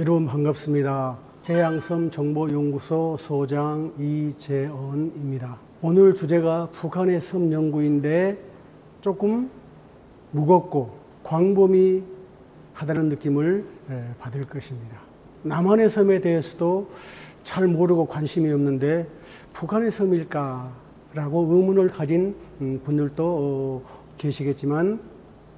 여러분 반갑습니다. 해양섬 정보연구소 소장 이재원입니다. 오늘 주제가 북한의 섬 연구인데 조금 무겁고 광범위하다는 느낌을 받을 것입니다. 남한의 섬에 대해서도 잘 모르고 관심이 없는데 북한의 섬일까라고 의문을 가진 분들도 계시겠지만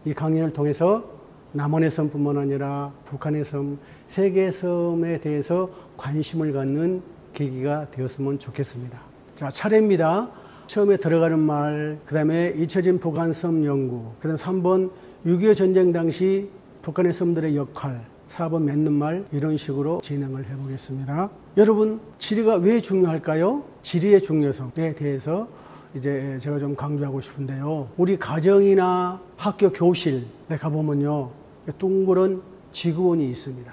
이 강연을 통해서 남한의 섬뿐만 아니라 북한의 섬, 세계의 섬에 대해서 관심을 갖는 계기가 되었으면 좋겠습니다. 자, 차례입니다. 처음에 들어가는 말, 그 다음에 잊혀진 북한 섬 연구, 그 다음 3번 6.25 전쟁 당시 북한의 섬들의 역할, 4번 맺는 말, 이런 식으로 진행을 해보겠습니다. 여러분, 지리가 왜 중요할까요? 지리의 중요성에 대해서 이제 제가 좀 강조하고 싶은데요. 우리 가정이나 학교 교실에 가보면요, 둥그런 지구본이 있습니다.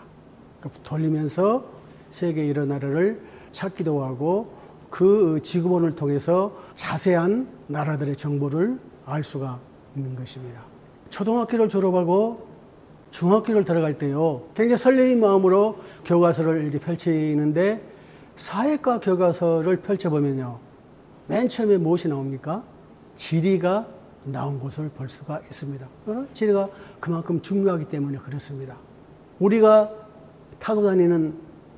돌리면서 세계 여러 나라를 찾기도 하고 그 지구본을 통해서 자세한 나라들의 정보를 알 수가 있는 것입니다. 초등학교를 졸업하고 중학교를 들어갈 때요, 굉장히 설레인 마음으로 교과서를 이렇게 펼치는데 사회과 교과서를 펼쳐보면요, 맨 처음에 무엇이 나옵니까? 지리가 나온 것을 볼 수가 있습니다. 지리가 그만큼 중요하기 때문에 그렇습니다. 우리가 타고 다니는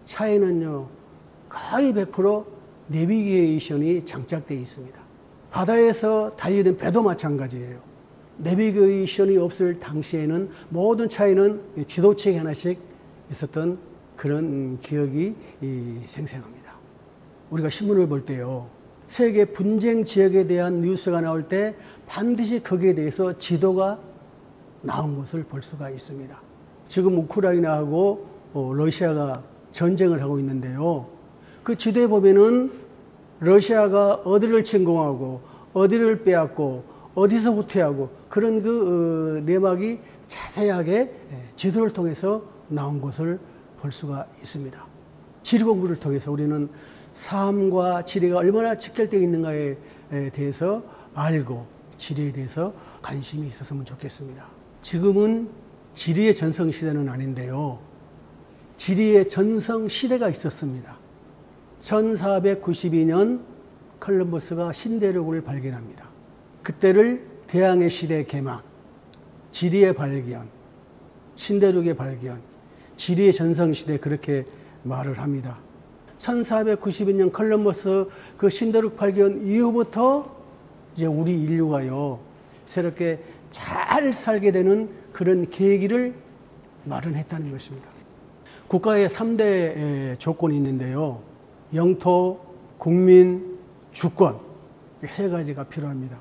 차에는요, 거의 100% 내비게이션이 장착되어 있습니다. 바다에서 달리는 배도 마찬가지예요. 내비게이션이 없을 당시에는 모든 차에는 지도책이 하나씩 있었던 그런 기억이 생생합니다. 우리가 신문을 볼 때요, 세계 분쟁 지역에 대한 뉴스가 나올 때 반드시 거기에 대해서 지도가 나온 것을 볼 수가 있습니다. 지금 우크라이나하고 러시아가 전쟁을 하고 있는데요, 그 지도에 보면은 러시아가 어디를 침공하고 어디를 빼앗고 어디서 후퇴하고 그런 그 내막이 자세하게 지도를 통해서 나온 것을 볼 수가 있습니다. 지리 공부를 통해서 우리는 삶과 지리가 얼마나 직결되어 있는가에 대해서 알고 지리에 대해서 관심이 있었으면 좋겠습니다. 지금은 지리의 전성시대는 아닌데요, 지리의 전성시대가 있었습니다. 1492년 콜럼버스가 신대륙을 발견합니다. 그때를 대항해 시대 개막, 지리의 발견, 신대륙의 발견, 지리의 전성시대, 그렇게 말을 합니다. 1492년 콜럼버스 그 신대륙 발견 이후부터 이제 우리 인류가요, 새롭게 잘 살게 되는 그런 계기를 마련했다는 것입니다. 국가의 3대 조건이 있는데요, 영토, 국민, 주권, 세 가지가 필요합니다.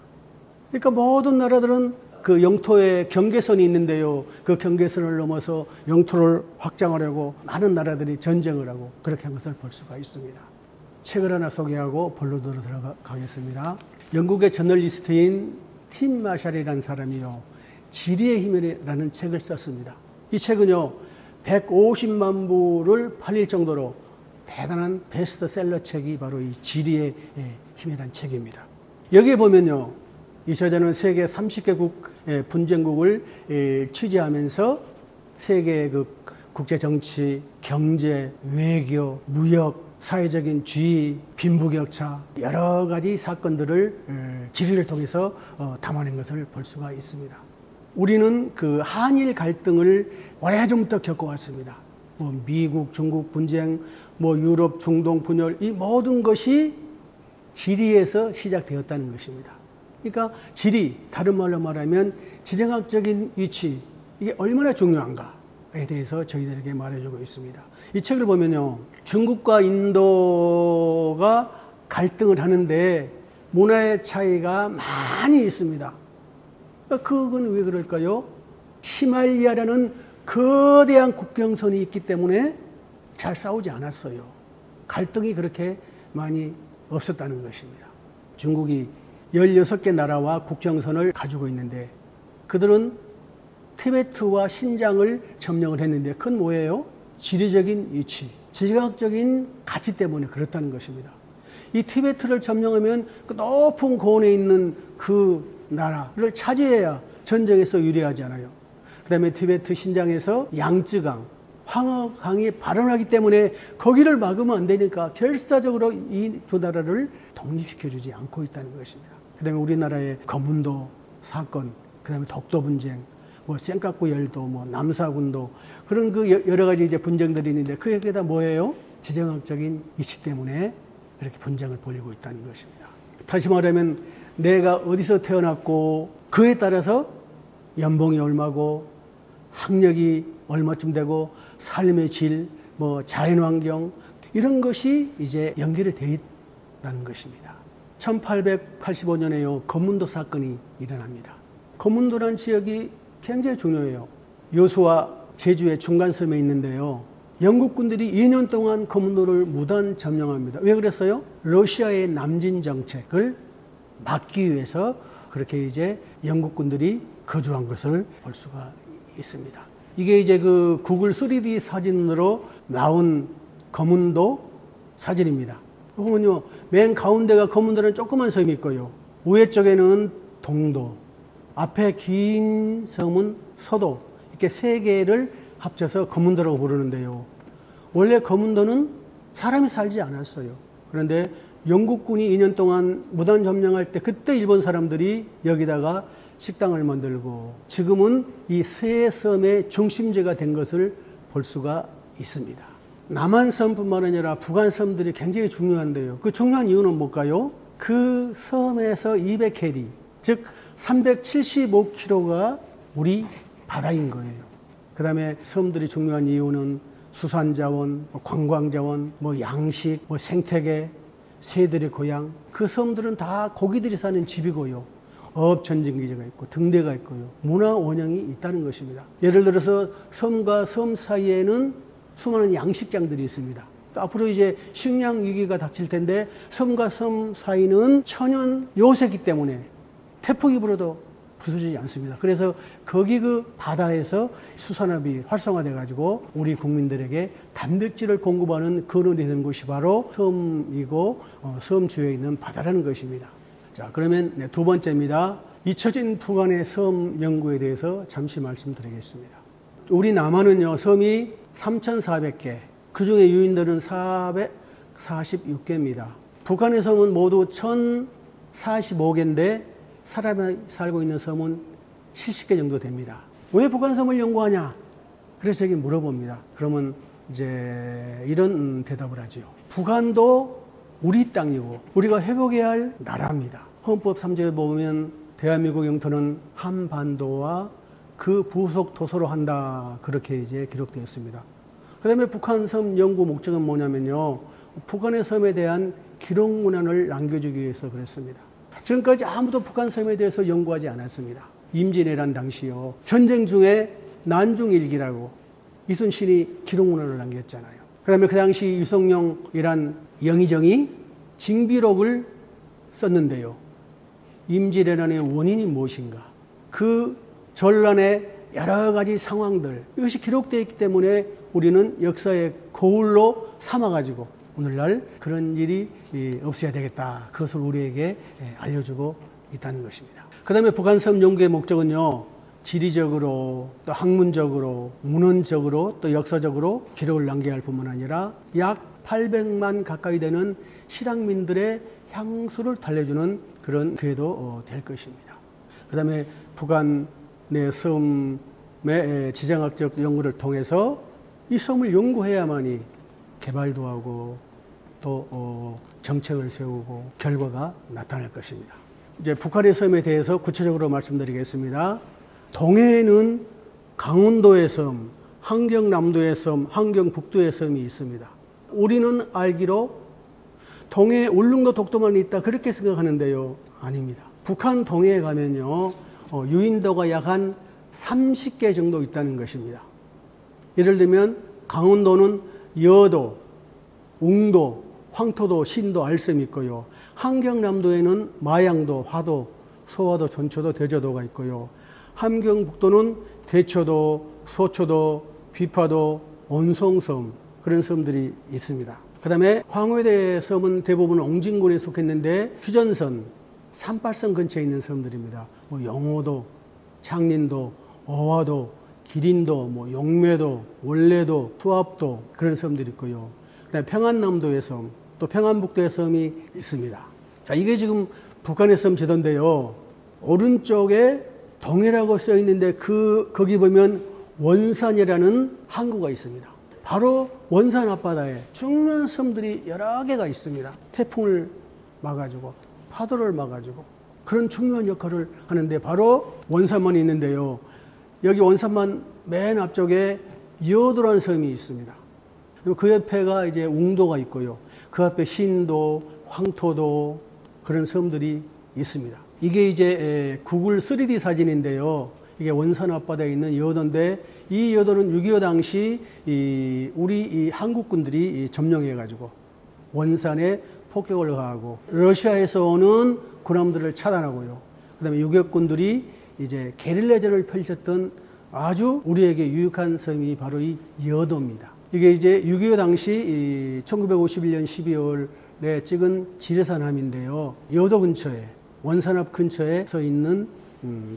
그러니까 모든 나라들은 그 영토에 경계선이 있는데요, 그 경계선을 넘어서 영토를 확장하려고 많은 나라들이 전쟁을 하고 그렇게 한 것을 볼 수가 있습니다. 책을 하나 소개하고 본론으로 들어가겠습니다. 영국의 저널리스트인 팀 마샬이라는 사람이요, 지리의 힘이라는 책을 썼습니다. 이 책은요, 150만 부를 팔릴 정도로 대단한 베스트셀러 책이 바로 이 지리의 힘이라는 책입니다. 여기에 보면요, 이 저자는 세계 30개국 분쟁국을 취재하면서 세계의 그 국제 정치, 경제, 외교, 무역, 사회적인 지위, 빈부격차, 여러 가지 사건들을 지리를 통해서 담아낸 것을 볼 수가 있습니다. 우리는 그 한일 갈등을 오래전부터 겪어왔습니다. 미국, 중국 분쟁, 유럽, 중동 분열, 이 모든 것이 지리에서 시작되었다는 것입니다. 그러니까 지리, 다른 말로 말하면 지정학적인 위치, 이게 얼마나 중요한가에 대해서 저희들에게 말해주고 있습니다. 이 책을 보면요, 중국과 인도가 갈등을 하는데 문화의 차이가 많이 있습니다. 그건 왜 그럴까요? 히말라야라는 거대한 국경선이 있기 때문에 잘 싸우지 않았어요. 갈등이 그렇게 많이 없었다는 것입니다. 중국이 16개 나라와 국경선을 가지고 있는데 그들은 티베트와 신장을 점령을 했는데 그건 뭐예요? 지리적인 위치, 지정학적인 가치 때문에 그렇다는 것입니다. 이 티베트를 점령하면 그 높은 고원에 있는 그 나라를 차지해야 전쟁에서 유리하지 않아요. 그 다음에 티베트 신장에서 양쯔강, 황허강이 발원하기 때문에 거기를 막으면 안 되니까 결사적으로 이 두 나라를 독립시켜주지 않고 있다는 것입니다. 그 다음에 우리나라의 거문도 사건, 그 다음에 독도 분쟁, 뭐 쌩까꾸 열도, 뭐 남사군도 그런 그 여러 가지 이제 분쟁들이 있는데 그게 다 뭐예요? 지정학적인 이치 때문에 이렇게 분쟁을 벌이고 있다는 것입니다. 다시 말하면 내가 어디서 태어났고 그에 따라서 연봉이 얼마고 학력이 얼마쯤 되고 삶의 질, 뭐 자연환경 이런 것이 이제 연결이 되어 있다는 것입니다. 1885년에요. 거문도 사건이 일어납니다. 거문도라는 지역이 굉장히 중요해요. 여수와 제주의 중간섬에 있는데요. 영국군들이 2년 동안 거문도를 무단 점령합니다. 왜 그랬어요? 러시아의 남진 정책을 막기 위해서 그렇게 이제 영국군들이 거주한 것을 볼 수가 있습니다. 이게 이제 그 구글 3D 사진으로 나온 거문도 사진입니다. 보면요, 맨 가운데가 거문도라는 조그만 섬이 있고요. 위에 쪽에는 동도, 앞에 긴 섬은 서도, 이렇게 세 개를 합쳐서 거문도라고 부르는데요. 원래 거문도는 사람이 살지 않았어요. 그런데 영국군이 2년 동안 무단 점령할 때 그때 일본 사람들이 여기다가 식당을 만들고 지금은 이 세 섬의 중심지가 된 것을 볼 수가 있습니다. 남한섬뿐만 아니라 북한섬들이 굉장히 중요한데요. 그 중요한 이유는 뭘까요? 그 섬에서 200캐리, 즉 375km가 우리 바다인 거예요. 그 다음에 섬들이 중요한 이유는 수산자원, 관광자원, 양식, 생태계, 새들의 고향. 그 섬들은 다 고기들이 사는 집이고요. 어업전쟁기지가 있고 등대가 있고요. 문화 원형이 있다는 것입니다. 예를 들어서 섬과 섬 사이에는 수많은 양식장들이 있습니다. 앞으로 이제 식량 위기가 닥칠 텐데 섬과 섬 사이는 천연 요새이기 때문에 태풍이 불어도 부서지지 않습니다. 그래서 거기 그 바다에서 수산업이 활성화돼 가지고 우리 국민들에게 단백질을 공급하는 근원이 되는 곳이 바로 섬이고 섬 주위에 있는 바다라는 것입니다. 자, 그러면 두 번째입니다. 잊혀진 북한의 섬 연구에 대해서 잠시 말씀드리겠습니다. 우리 남한은요, 섬이 3,400개, 그 중에 유인들은 446개입니다. 북한의 섬은 모두 1,045개인데 사람이 살고 있는 섬은 70개 정도 됩니다. 왜 북한 섬을 연구하냐? 그래서 여기 물어봅니다. 그러면 이제 이런 대답을 하죠. 북한도 우리 땅이고 우리가 회복해야 할 나라입니다. 헌법 3조에 보면 대한민국 영토는 한반도와 그 부속 도서로 한다. 그렇게 이제 기록되어 있습니다. 그 다음에 북한 섬 연구 목적은 뭐냐면요. 북한의 섬에 대한 기록 문헌을 남겨주기 위해서 그랬습니다. 지금까지 아무도 북한 섬에 대해서 연구하지 않았습니다. 임진왜란 당시요. 전쟁 중에 난중일기라고 이순신이 기록 문헌을 남겼잖아요. 그 다음에 그 당시 유성룡이란 영의정이 징비록을 썼는데요. 임진왜란의 원인이 무엇인가? 그 전란의 여러 가지 상황들, 이것이 기록되어 있기 때문에 우리는 역사의 거울로 삼아가지고 오늘날 그런 일이 없어야 되겠다. 그것을 우리에게 알려주고 있다는 것입니다. 그 다음에 북한섬 연구의 목적은요, 지리적으로 또 학문적으로 문헌적으로 또 역사적으로 기록을 남겨야 할 뿐만 아니라 약 800만 가까이 되는 실향민들의 향수를 달래주는 그런 기회도 될 것입니다. 그 다음에 북한 내 섬의 지정학적 연구를 통해서 이 섬을 연구해야만이 개발도 하고 또 정책을 세우고 결과가 나타날 것입니다. 이제 북한의 섬에 대해서 구체적으로 말씀드리겠습니다. 동해에는 강원도의 섬, 함경남도의 섬, 함경북도의 섬이 있습니다. 우리는 알기로 동해 울릉도 독도만 있다 그렇게 생각하는데요. 아닙니다. 북한 동해에 가면요. 유인도가 약 한 30개 정도 있다는 것입니다. 예를 들면 강원도는 여도, 웅도, 황토도, 신도, 알섬이 있고요. 함경남도에는 마양도, 화도, 소화도, 전초도, 대저도가 있고요. 함경북도는 대초도, 소초도, 비파도, 온송섬 그런 섬들이 있습니다. 그 다음에 황해대 섬은 대부분 옹진군에 속했는데 휴전선, 산발선 근처에 있는 섬들입니다. 영호도, 창린도, 어화도, 기린도, 뭐 용매도, 월레도, 수압도 그런 섬들이 있고요. 그다음에 평안남도의 섬, 또 평안북도의 섬이 있습니다. 자, 이게 지금 북한의 섬 지도인데요. 오른쪽에 동해라고 써 있는데 거기 보면 원산이라는 항구가 있습니다. 바로 원산 앞바다에 중요한 섬들이 여러 개가 있습니다. 태풍을 막아주고 파도를 막아주고 그런 중요한 역할을 하는데 바로 원산만 있는데요. 여기 원산만 맨 앞쪽에 여도라는 섬이 있습니다. 그리고 그 옆에가 이제 웅도가 있고요. 그 앞에 신도, 황토도 그런 섬들이 있습니다. 이게 이제 구글 3D 사진인데요. 이게 원산 앞바다에 있는 여도인데 이 여도는 6.25 당시 우리 한국군들이 점령해가지고 원산에 폭격을 가하고 러시아에서 오는 군함들을 차단하고요. 그다음에 유격군들이 이제 게릴라전을 펼쳤던 아주 우리에게 유익한 섬이 바로 이 여도입니다. 이게 이제 6.25 당시 1951년 12월에 찍은 지리산함인데요. 여도 근처에 원산 앞 근처에 서 있는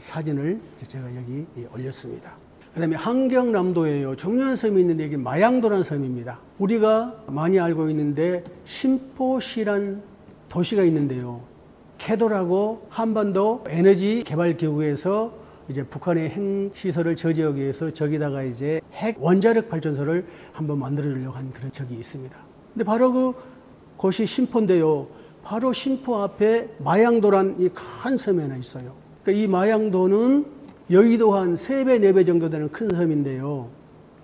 사진을 제가 여기 올렸습니다. 그 다음에 한경남도에요. 중요한 섬이 있는데 여기 마양도라는 섬입니다. 우리가 많이 알고 있는데 신포시란 도시가 있는데요. 캐도라고 한반도 에너지 개발 기구에서 이제 북한의 핵시설을 저지하기 위해서 저기다가 이제 핵 원자력 발전소를 한번 만들어주려고 한 그런 적이 있습니다. 근데 바로 그곳이 신포인데요. 바로 신포 앞에 마양도란 이 큰 섬이 하나 있어요. 그러니까 이 마양도는 여의도 한 3배, 4배 정도 되는 큰 섬인데요.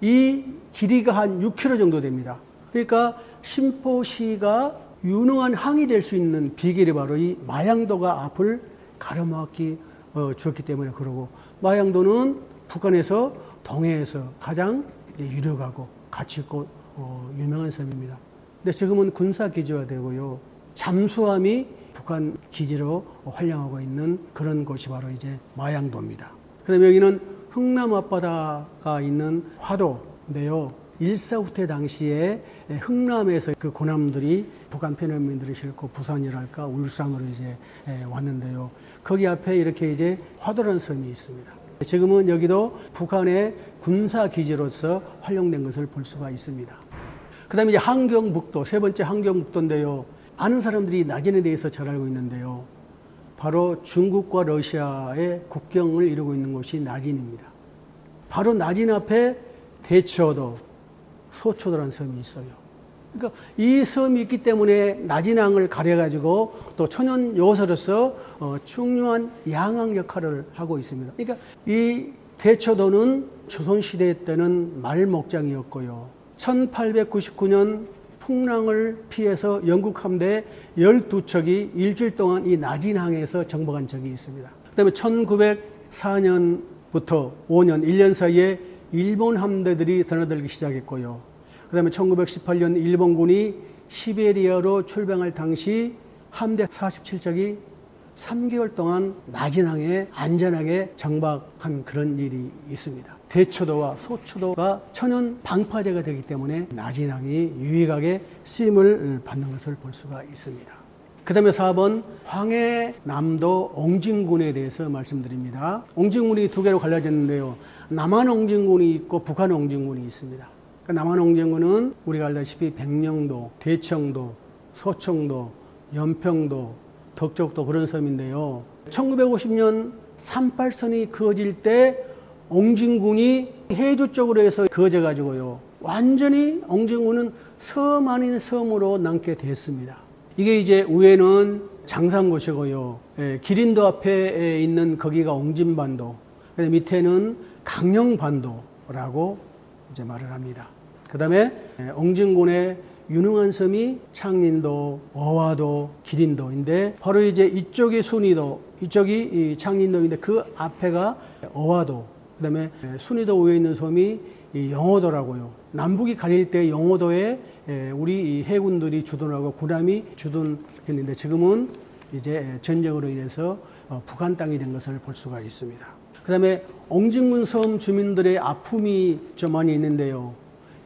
이 길이가 한 6km 정도 됩니다. 그러니까 신포시가 유능한 항이 될 수 있는 비결이 바로 이 마양도가 앞을 가로막기 주었기 때문에 그러고 마양도는 북한에서 동해에서 가장 유력하고 가치 있고 유명한 섬입니다. 근데 지금은 군사기지화 되고요. 잠수함이 북한 기지로 활용하고 있는 그런 곳이 바로 이제 마양도입니다. 그 다음에 여기는 흥남 앞바다가 있는 화도인데요. 일사후퇴 당시에 흥남에서 그 군함들이 북한 편현민들을 싣고 부산이랄까 울산으로 이제 왔는데요. 거기 앞에 이렇게 이제 화도라는 섬이 있습니다. 지금은 여기도 북한의 군사기지로서 활용된 것을 볼 수가 있습니다. 그 다음에 이제 한경북도, 세 번째 한경북도인데요. 아는 사람들이 나진에 대해서 잘 알고 있는데요. 바로 중국과 러시아의 국경을 이루고 있는 곳이 나진입니다. 바로 나진 앞에 대처도, 소초도라는 섬이 있어요. 그러니까 이 섬이 있기 때문에 나진항을 가려가지고 또 천연 요소로서 중요한 양항 역할을 하고 있습니다. 그러니까 이 대처도는 조선시대 때는 말목장이었고요. 1899년 풍랑을 피해서 영국 함대 12척이 일주일 동안 이 나진항에서 정박한 적이 있습니다. 그 다음에 1904년부터 5년, 1년 사이에 일본 함대들이 드나들기 시작했고요. 그 다음에 1918년 일본군이 시베리아로 출병할 당시 함대 47척이 3개월 동안 나진항에 안전하게 정박한 그런 일이 있습니다. 대처도와 소초도가 천연 방파제가 되기 때문에 나진항이 유익하게 쓰임을 받는 것을 볼 수가 있습니다. 그 다음에 4번 황해남도 옹진군에 대해서 말씀드립니다. 옹진군이 두 개로 갈라졌는데요. 남한 옹진군이 있고 북한 옹진군이 있습니다. 그러니까 남한 옹진군은 우리가 알다시피 백령도, 대청도, 서청도, 연평도, 덕적도 그런 섬인데요. 1950년 38선이 그어질 때 옹진군이 해주 쪽으로 해서 그어져가지고요. 완전히 옹진군은 섬 아닌 섬으로 남게 됐습니다. 이게 이제 위에는 장산고시고요. 기린도 앞에 있는 거기가 옹진반도, 밑에는 강령반도라고 이제 말을 합니다. 그 다음에 옹진군의 유능한 섬이 창린도, 어화도, 기린도인데 바로 이제 이쪽이 순이도, 이쪽이 창린도인데 그 앞에가 어화도, 그 다음에 순이도 위에 있는 섬이 영호도라고요. 남북이 가릴 때 영호도에 우리 해군들이 주둔하고 군함이 주둔했는데 지금은 이제 전쟁으로 인해서 북한 땅이 된 것을 볼 수가 있습니다. 그 다음에 옹진군 섬 주민들의 아픔이 좀 많이 있는데요.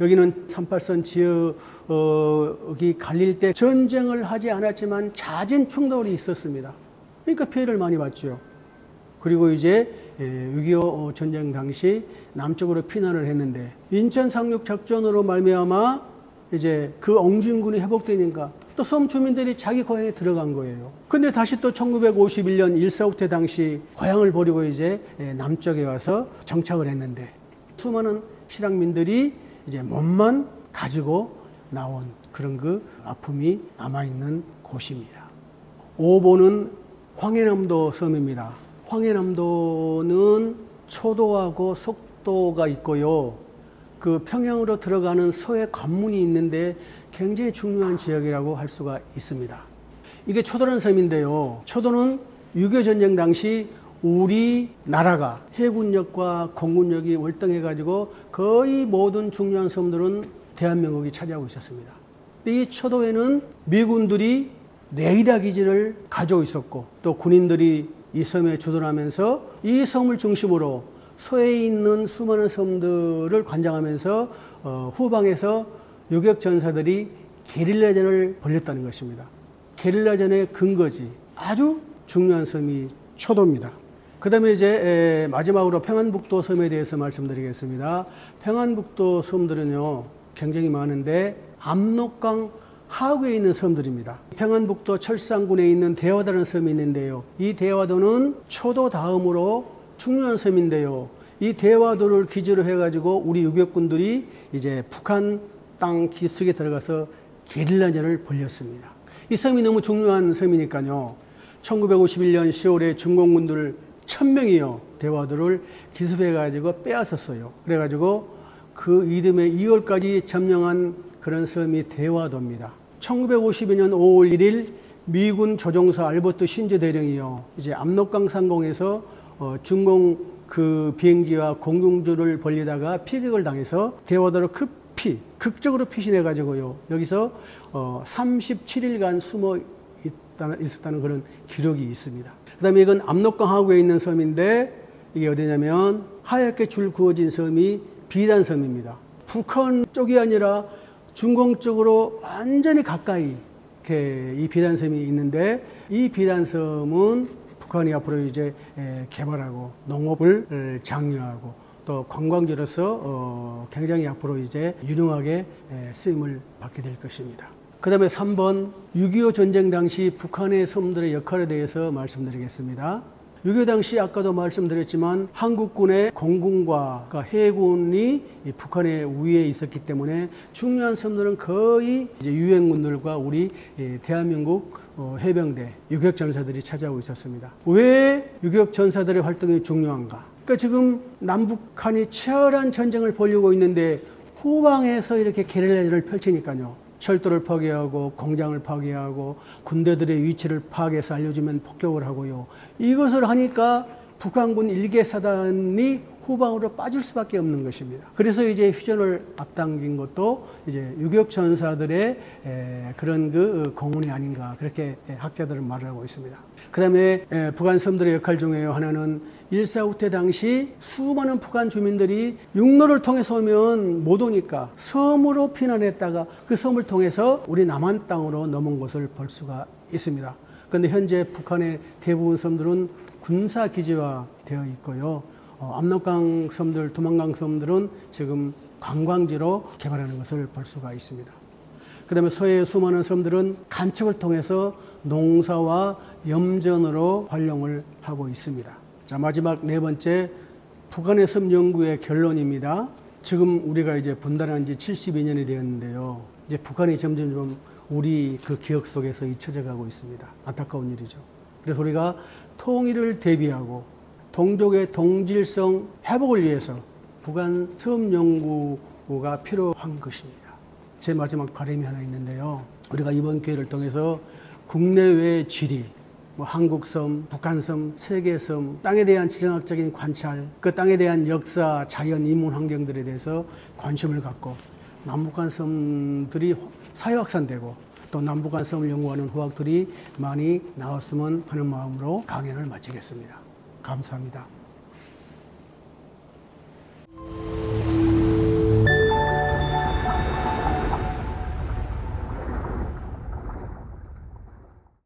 여기는 38선 지역이 갈릴 때 전쟁을 하지 않았지만 잦은 충돌이 있었습니다. 그러니까 피해를 많이 봤죠. 그리고 이제 6.25 전쟁 당시 남쪽으로 피난을 했는데 인천 상륙 작전으로 말미암아 이제 그 엉진군이 회복되니까 또 섬 주민들이 자기 고향에 들어간 거예요. 근데 다시 또 1951년 일사후퇴 당시 고향을 버리고 이제 남쪽에 와서 정착을 했는데 수많은 실향민들이 이제 몸만 가지고 나온 그런 그 아픔이 남아있는 곳입니다. 5번은 황해남도 섬입니다. 황해남도는 초도하고 속도가 있고요. 그 평양으로 들어가는 서해 관문이 있는데 굉장히 중요한 지역이라고 할 수가 있습니다. 이게 초도라는 섬인데요. 초도는 6.25 전쟁 당시 우리나라가 해군력과 공군력이 월등해가지고 거의 모든 중요한 섬들은 대한민국이 차지하고 있었습니다. 이 초도에는 미군들이 레이더 기지를 가지고 있었고 또 군인들이 이 섬에 주둔하면서 이 섬을 중심으로 서해에 있는 수많은 섬들을 관장하면서 후방에서 요격 전사들이 게릴라전을 벌였다는 것입니다. 게릴라전의 근거지 아주 중요한 섬이 초도입니다. 그 다음에 이제 마지막으로 평안북도 섬에 대해서 말씀드리겠습니다. 평안북도 섬들은요 굉장히 많은데 압록강 하구에 있는 섬들입니다. 평안북도 철산군에 있는 대화도라는 섬이 있는데요. 이 대화도는 초도 다음으로 중요한 섬인데요. 이 대화도를 기지로 해가지고 우리 유격군들이 이제 북한 땅 기슭에 들어가서 게릴라전을 벌였습니다. 이 섬이 너무 중요한 섬이니까요. 1951년 10월에 중공군들 1000명이요. 대화도를 기습해가지고 빼앗았어요. 그래가지고 그 이듬해 2월까지 점령한 그런 섬이 대화도입니다. 1952년 5월 1일 미군 조종사 알버트 신즈 대령이요. 이제 압록강 상공에서 중공 그 비행기와 공중주를 벌리다가 피격을 당해서 대화도로 극적으로 피신해가지고요. 여기서 37일간 숨어 있었다는 그런 기록이 있습니다. 그 다음에 이건 압록강 하구에 있는 섬인데 이게 어디냐면 하얗게 줄 그어진 섬이 비단섬입니다. 북한 쪽이 아니라 중공 쪽으로 완전히 가까이 이렇게 이 비단섬이 있는데 이 비단섬은 북한이 앞으로 이제 개발하고 농업을 장려하고 또 관광지로서 굉장히 앞으로 이제 유능하게 쓰임을 받게 될 것입니다. 그 다음에 3번 6.25 전쟁 당시 북한의 섬들의 역할에 대해서 말씀드리겠습니다. 6.25 당시 아까도 말씀드렸지만 한국군의 공군과 해군이 북한의 우위에 있었기 때문에 중요한 섬들은 거의 이제 유엔군들과 우리 대한민국 해병대 유격 전사들이 차지하고 있었습니다. 왜 유격 전사들의 활동이 중요한가? 그러니까 지금 남북한이 치열한 전쟁을 벌이고 있는데 후방에서 이렇게 게릴라전을 펼치니까요. 철도를 파괴하고 공장을 파괴하고 군대들의 위치를 파악해서 알려주면 폭격을 하고요. 이것을 하니까 북한군 일개 사단이 후방으로 빠질 수밖에 없는 것입니다. 그래서 이제 휴전을 앞당긴 것도 이제 유격 전사들의 그런 그 공헌이 아닌가 그렇게 학자들은 말을 하고 있습니다. 그 다음에 북한 섬들의 역할 중에 하나는 일사후퇴 당시 수많은 북한 주민들이 육로를 통해서 오면 못 오니까 섬으로 피난했다가 그 섬을 통해서 우리 남한 땅으로 넘은 것을 볼 수가 있습니다. 그런데 현재 북한의 대부분 섬들은 군사기지화 되어 있고요. 압록강 섬들, 두만강 섬들은 지금 관광지로 개발하는 것을 볼 수가 있습니다. 그 다음에 서해의 수많은 섬들은 간척을 통해서 농사와 염전으로 활용을 하고 있습니다. 자, 마지막 네 번째, 북한의 섬 연구의 결론입니다. 지금 우리가 이제 분단한 지 72년이 되었는데요. 이제 북한이 점점 좀 우리 그 기억 속에서 잊혀져 가고 있습니다. 안타까운 일이죠. 그래서 우리가 통일을 대비하고 동족의 동질성 회복을 위해서 북한 섬 연구가 필요한 것입니다. 제 마지막 바람이 하나 있는데요. 우리가 이번 기회를 통해서 국내외 지리, 한국섬, 북한섬, 세계섬, 땅에 대한 지정학적인 관찰, 그 땅에 대한 역사, 자연, 인문 환경들에 대해서 관심을 갖고 남북한 섬들이 사회 확산되고 또 남북한 섬을 연구하는 후학들이 많이 나왔으면 하는 마음으로 강연을 마치겠습니다. 감사합니다.